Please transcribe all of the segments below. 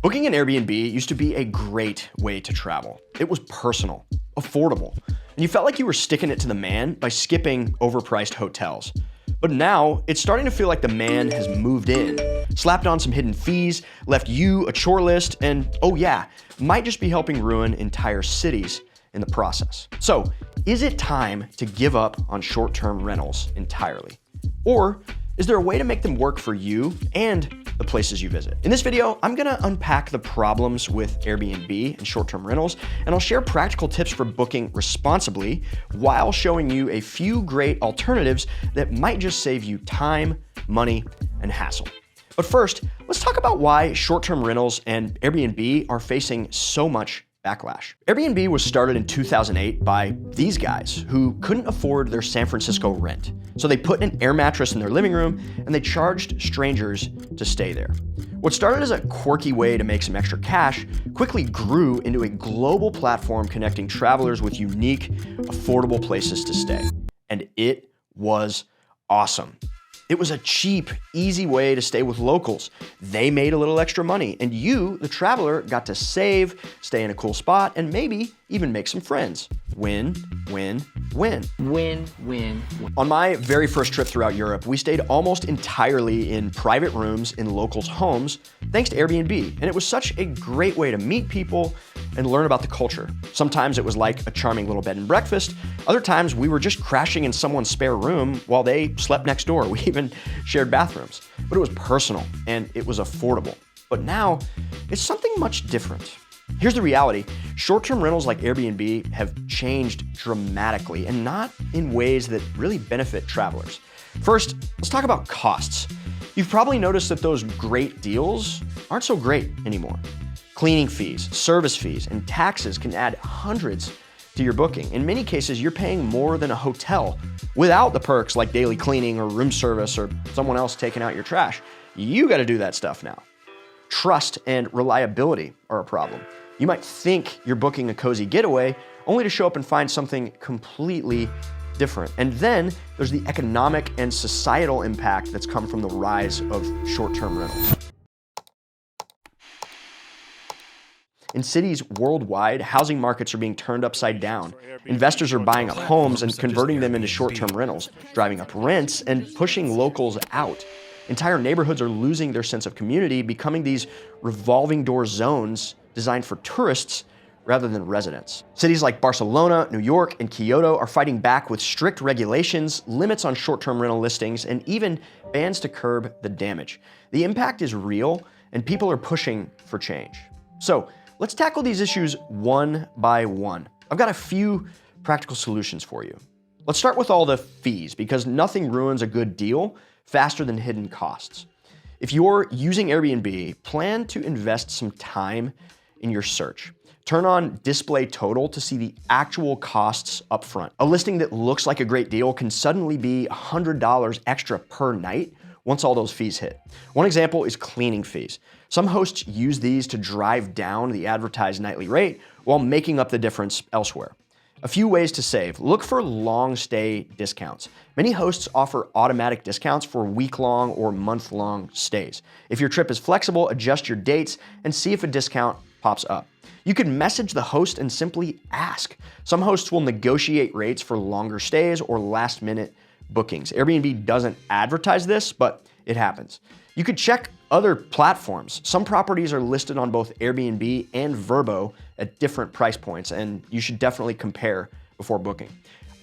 Booking an Airbnb used to be a great way to travel. It was personal, affordable, and you felt like you were sticking it to the man by skipping overpriced hotels. But now, it's starting to feel like the man has moved in, slapped on some hidden fees, left you a chore list, and oh yeah, might just be helping ruin entire cities in the process. So, is it time to give up on short-term rentals entirely? Or is there a way to make them work for you and the places you visit? In this video, I'm gonna unpack the problems with Airbnb and short-term rentals, and I'll share practical tips for booking responsibly while showing you a few great alternatives that might just save you time, money, and hassle. But first, let's talk about why short-term rentals and Airbnb are facing so much backlash. Airbnb was started in 2008 by these guys who couldn't afford their San Francisco rent. So they put an air mattress in their living room and they charged strangers to stay there. What started as a quirky way to make some extra cash quickly grew into a global platform connecting travelers with unique, affordable places to stay. And it was awesome. It was a cheap, easy way to stay with locals. They made a little extra money, and you, the traveler, got to save, stay in a cool spot, and maybe even make some friends. Win, win, win. Win, win, win. On my very first trip throughout Europe, we stayed almost entirely in private rooms in locals' homes, thanks to Airbnb, and it was such a great way to meet people and learn about the culture. Sometimes it was like a charming little bed and breakfast. Other times we were just crashing in someone's spare room while they slept next door. We even shared bathrooms. But it was personal and it was affordable. But now it's something much different. Here's the reality. Short-term rentals like Airbnb have changed dramatically and not in ways that really benefit travelers. First, let's talk about costs. You've probably noticed that those great deals aren't so great anymore. Cleaning fees, service fees, and taxes can add hundreds to your booking. In many cases, you're paying more than a hotel without the perks like daily cleaning or room service or someone else taking out your trash. You got to do that stuff now. Trust and reliability are a problem. You might think you're booking a cozy getaway only to show up and find something completely different. And then there's the economic and societal impact that's come from the rise of short-term rentals. In cities worldwide, housing markets are being turned upside down. Investors are buying up homes and converting them into short-term rentals, driving up rents and pushing locals out. Entire neighborhoods are losing their sense of community, becoming these revolving door zones designed for tourists rather than residents. Cities like Barcelona, New York, and Kyoto are fighting back with strict regulations, limits on short-term rental listings, and even bans to curb the damage. The impact is real, and people are pushing for change. So, let's tackle these issues one by one. I've got a few practical solutions for you. Let's start with all the fees, because nothing ruins a good deal faster than hidden costs. If you're using Airbnb, plan to invest some time in your search. Turn on display total to see the actual costs up front. A listing that looks like a great deal can suddenly be $100 extra per night once all those fees hit. One example is cleaning fees. Some hosts use these to drive down the advertised nightly rate while making up the difference elsewhere. A few ways to save. Look for long stay discounts. Many hosts offer automatic discounts for week-long or month-long stays. If your trip is flexible, adjust your dates and see if a discount pops up. You can message the host and simply ask. Some hosts will negotiate rates for longer stays or last-minute bookings. Airbnb doesn't advertise this, but it happens. You could check other platforms. Some properties are listed on both Airbnb and Vrbo at different price points, and you should definitely compare before booking.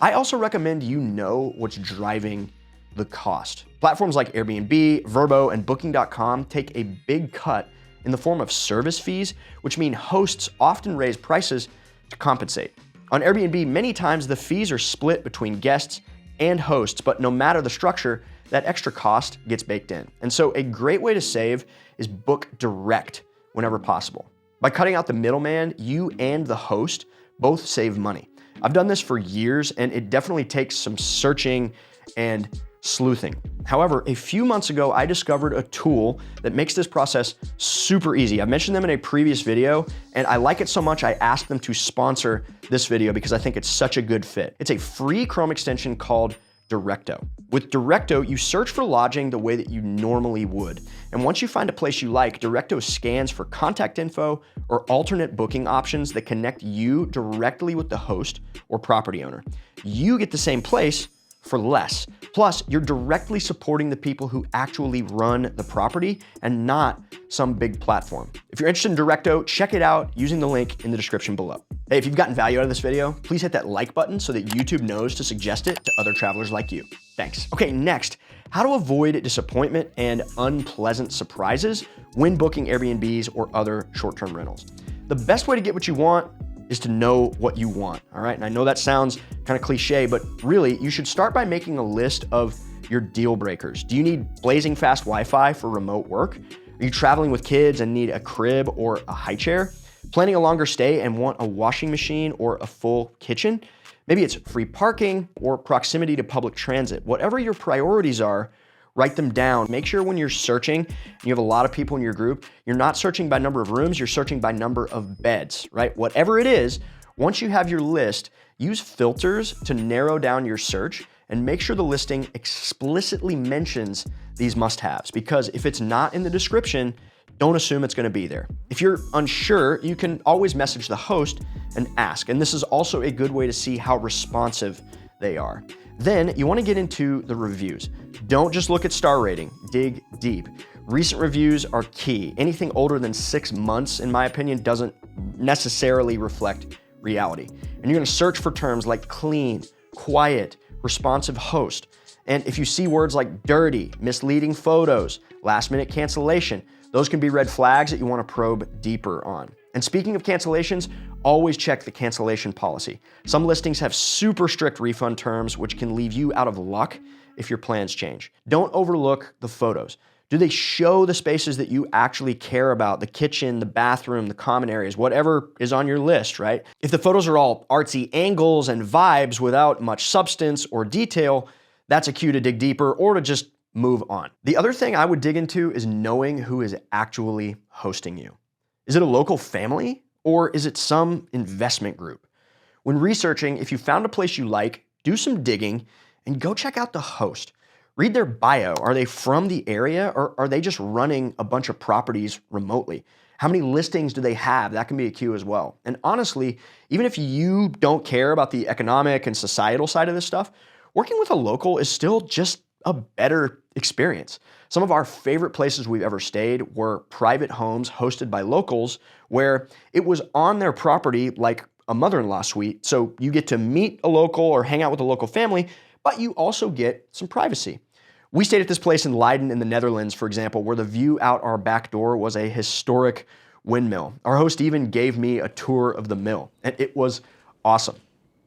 I also recommend you know what's driving the cost. Platforms like Airbnb, Vrbo, and Booking.com take a big cut in the form of service fees, which mean hosts often raise prices to compensate. On Airbnb, many times the fees are split between guests and hosts, but no matter the structure, that extra cost gets baked in. And so a great way to save is book direct whenever possible. By cutting out the middleman, you and the host both save money. I've done this for years, and it definitely takes some searching and sleuthing. However, a few months ago, I discovered a tool that makes this process super easy. I mentioned them in a previous video, and I like it so much I asked them to sponsor this video because I think it's such a good fit. It's a free Chrome extension called Directo. With Directo, you search for lodging the way that you normally would. And once you find a place you like, Directo scans for contact info or alternate booking options that connect you directly with the host or property owner. You get the same place for less. Plus, you're directly supporting the people who actually run the property and not some big platform. If you're interested in Directo, check it out using the link in the description below. Hey, if you've gotten value out of this video, please hit that like button so that YouTube knows to suggest it to other travelers like you. Thanks. Okay, next, how to avoid disappointment and unpleasant surprises when booking Airbnbs or other short-term rentals. The best way to get what you want is to know what you want, all right? And I know that sounds kind of cliche, but really, you should start by making a list of your deal breakers. Do you need blazing fast Wi-Fi for remote work? Are you traveling with kids and need a crib or a high chair? Planning a longer stay and want a washing machine or a full kitchen? Maybe it's free parking or proximity to public transit. Whatever your priorities are, write them down. Make sure when you're searching, and you have a lot of people in your group, you're not searching by number of rooms, you're searching by number of beds, right? Whatever it is, once you have your list, use filters to narrow down your search and make sure the listing explicitly mentions these must-haves, because if it's not in the description, don't assume it's gonna be there. If you're unsure, you can always message the host and ask, and this is also a good way to see how responsive they are. Then you wanna get into the reviews. Don't just look at star rating, dig deep. Recent reviews are key. Anything older than 6 months, in my opinion, doesn't necessarily reflect reality. And you're gonna search for terms like clean, quiet, responsive host. And if you see words like dirty, misleading photos, last minute cancellation, those can be red flags that you wanna probe deeper on. And speaking of cancellations, always check the cancellation policy. Some listings have super strict refund terms, which can leave you out of luck if your plans change. Don't overlook the photos. Do they show the spaces that you actually care about? The kitchen, the bathroom, the common areas, whatever is on your list, right? If the photos are all artsy angles and vibes without much substance or detail, that's a cue to dig deeper or to just move on. The other thing I would dig into is knowing who is actually hosting you. Is it a local family or is it some investment group? When researching, if you found a place you like, do some digging and go check out the host. Read their bio. Are they from the area or are they just running a bunch of properties remotely? How many listings do they have? That can be a cue as well. And honestly, even if you don't care about the economic and societal side of this stuff, working with a local is still just a better experience. Some of our favorite places we've ever stayed were private homes hosted by locals where it was on their property like a mother-in-law suite. So you get to meet a local or hang out with a local family, but you also get some privacy. We stayed at this place in Leiden in the Netherlands, for example, where the view out our back door was a historic windmill. Our host even gave me a tour of the mill, and it was awesome.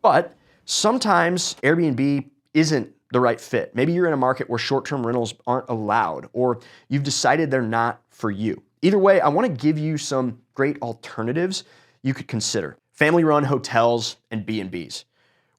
But sometimes Airbnb isn't the right fit. Maybe you're in a market where short-term rentals aren't allowed, or you've decided they're not for you. Either way, I want to give you some great alternatives you could consider. Family-run hotels and B&Bs.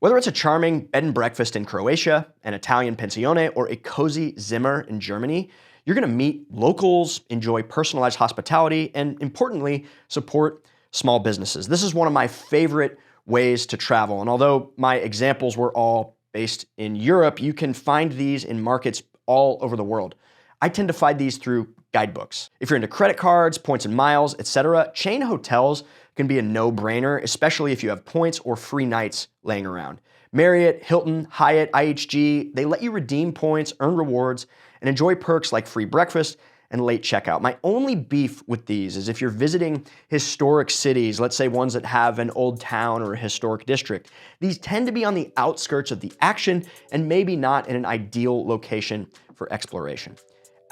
Whether it's a charming bed and breakfast in Croatia, an Italian pensione, or a cozy Zimmer in Germany, you're gonna meet locals, enjoy personalized hospitality, and importantly, support small businesses. This is one of my favorite ways to travel. And although my examples were all based in Europe, you can find these in markets all over the world. I tend to find these through guidebooks. If you're into credit cards, points and miles, etc., chain hotels can be a no-brainer, especially if you have points or free nights laying around. Marriott, Hilton, Hyatt, IHG, they let you redeem points, earn rewards, and enjoy perks like free breakfast and late checkout. My only beef with these is if you're visiting historic cities, let's say ones that have an old town or a historic district, these tend to be on the outskirts of the action and maybe not in an ideal location for exploration.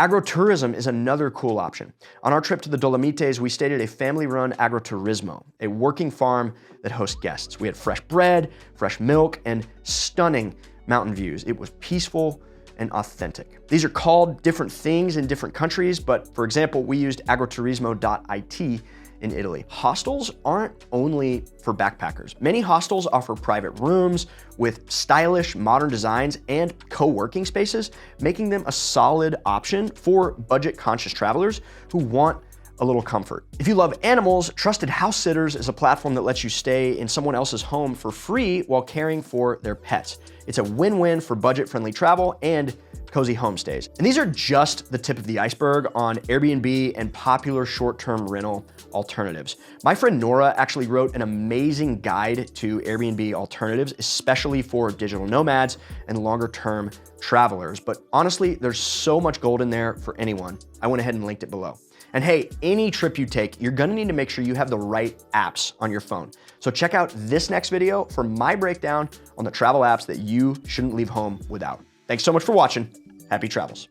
Agrotourism is another cool option. On our trip to the Dolomites, we stayed at a family-run agriturismo, a working farm that hosts guests. We had fresh bread, fresh milk, and stunning mountain views. It was peaceful and authentic. These are called different things in different countries, but for example, we used agriturismo.it in Italy. Hostels aren't only for backpackers. Many hostels offer private rooms with stylish modern designs and co-working spaces, making them a solid option for budget-conscious travelers who want a little comfort. If you love animals, Trusted House Sitters is a platform that lets you stay in someone else's home for free while caring for their pets. It's a win-win for budget-friendly travel and cozy homestays. And these are just the tip of the iceberg on Airbnb and popular short-term rental alternatives. My friend Nora actually wrote an amazing guide to Airbnb alternatives, especially for digital nomads and longer-term travelers. But honestly, there's so much gold in there for anyone. I went ahead and linked it below. And hey, any trip you take, you're gonna need to make sure you have the right apps on your phone. So check out this next video for my breakdown on the travel apps that you shouldn't leave home without. Thanks so much for watching. Happy travels.